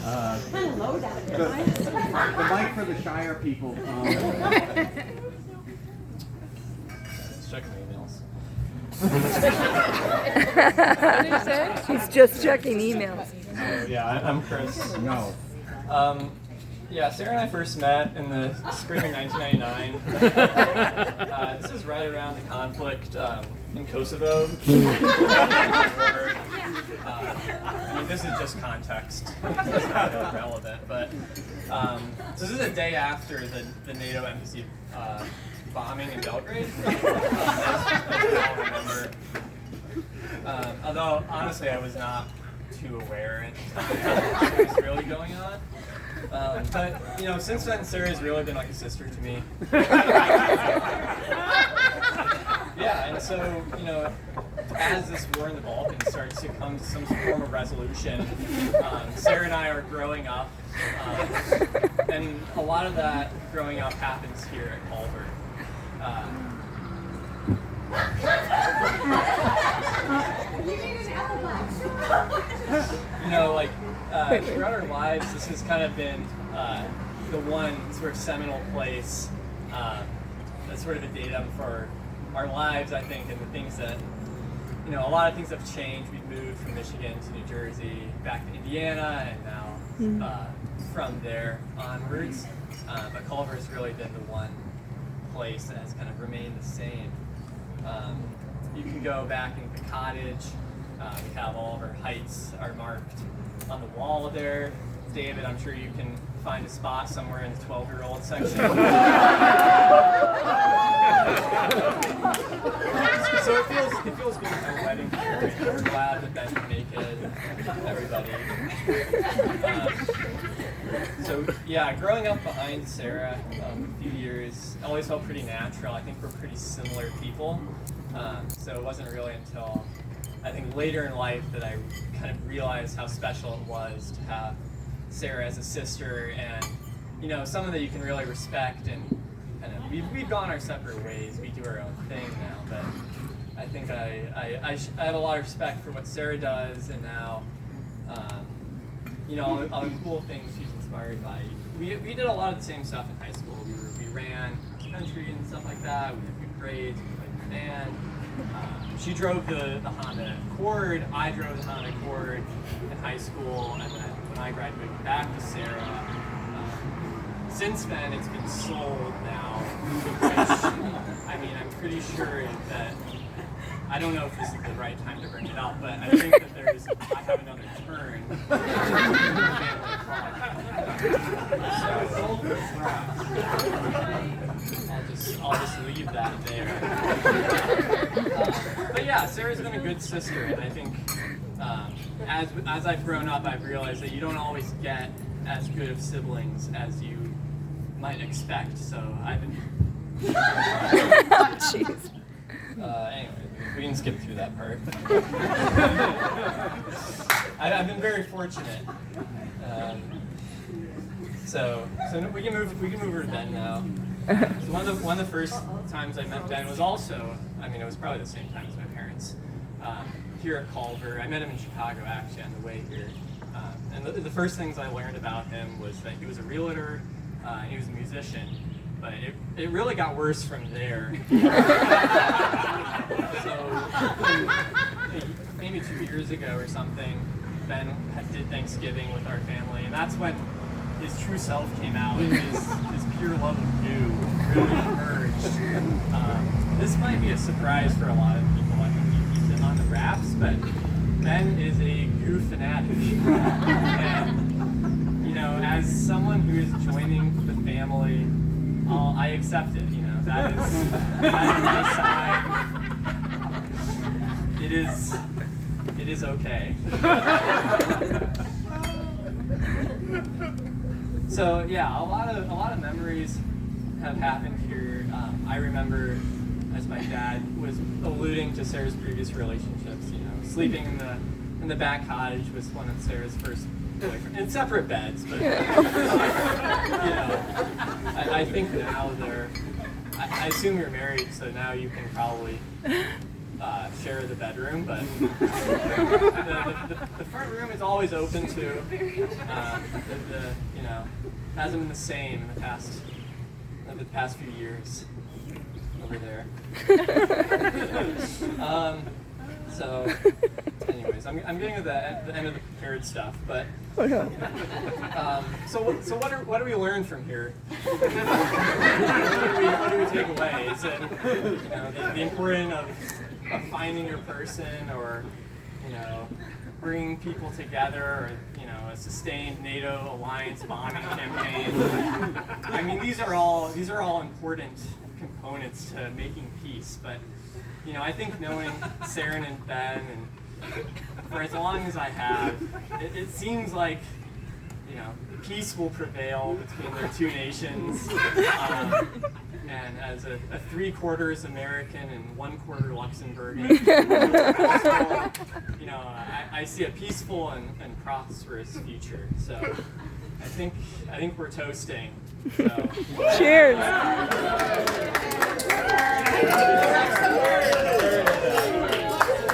Kind of low down here. The mic for the Shire people. Let's check the emails. He's just checking emails. Yeah, I'm Chris. No. Yeah, Sarah and I first met in the spring of 1999. This is right around the conflict in Kosovo. I mean, this is just context. It's not really relevant, but so this is a day after the NATO embassy bombing in Belgrade. As we all remember. Although honestly, I was not too aware at the time what was really going on. But you know, since then, Sarah's really been like a sister to me. Yeah, and so you know, as this war in the Balkans starts to come to some form of resolution, Sarah and I are growing up, and a lot of that growing up happens here at Culver. You know, like throughout our lives, this has kind of been the one sort of seminal place that's sort of a datum for our lives, I think, and the things that, you know, a lot of things have changed. We've moved from Michigan to New Jersey, back to Indiana, and now from there onwards. But Culver has really been the one place that has kind of remained the same. You can go back into the cottage. We have all of our heights are marked on the wall there. David, I'm sure you can find a spot somewhere in the 12-year-old section. So it feels good for a wedding here. We're glad that Ben can make it, everybody. So yeah, growing up behind Sarah a few years, it always felt pretty natural. I think we're pretty similar people. So it wasn't really until I think later in life that I kind of realized how special it was to have Sarah as a sister, and you know, someone that you can really respect, and kind of we've gone our separate ways. We do our own thing now, but I think I have a lot of respect for what Sarah does, and now you know, all the cool things she's inspired by. We did a lot of the same stuff in high school. We ran country and stuff like that. We had good grades. We played in the band. She drove the Honda Accord. I drove the Honda Accord in high school, and then when I graduated back to Sarah. Since then, it's been sold now, which, I mean, I'm pretty sure that, I don't know if this is the right time to bring it up, but I think that I have another turn. I'll just leave that there. But yeah, Sarah's been a good sister, and I think as I've grown up, I've realized that you don't always get as good of siblings as you might expect. So I've been. Oh, jeez. Anyway, we can skip through that part. I've been very fortunate. So we can move over to Ben now. So one of the first times I met Ben was also, I mean, it was probably the same time as my parents, here at Culver. I met him in Chicago, actually, on the way here. And the first things I learned about him was that he was a realtor, and he was a musician. But it really got worse from there. So maybe 2 years ago or something, Ben did Thanksgiving with our family, and that's when his true self came out, and his pure love of goo really emerged. This might be a surprise for a lot of people. I think he keeps it on the wraps, but Ben is a goo fanatic. And, you know, as someone who is joining the family, I accept it, you know, that is my side. It is okay. So yeah, a lot of memories have happened here. I remember, as my dad was alluding to Sarah's previous relationships, you know, sleeping in the back cottage was one of Sarah's first boyfriend, in separate beds, but you know, I think now I assume you're married, so now you can probably share the bedroom, but the front room is always open to. You know, hasn't been the same in the past few years over there. So, anyways, I'm getting to the end of the prepared stuff, but so what do we learn from here? What do we take away? Is it, you know, the importance of finding your person, or, you know, bringing people together, or, you know, a sustained NATO alliance bombing campaign? I mean, these are all important components to making peace, but, you know, I think knowing Saren and Ben, and for as long as I have, it seems like, you know, peace will prevail between their two nations. And as a 3/4 American and 1/4 Luxembourgian, you know, I see a peaceful and prosperous future. So I think we're toasting. So. Cheers.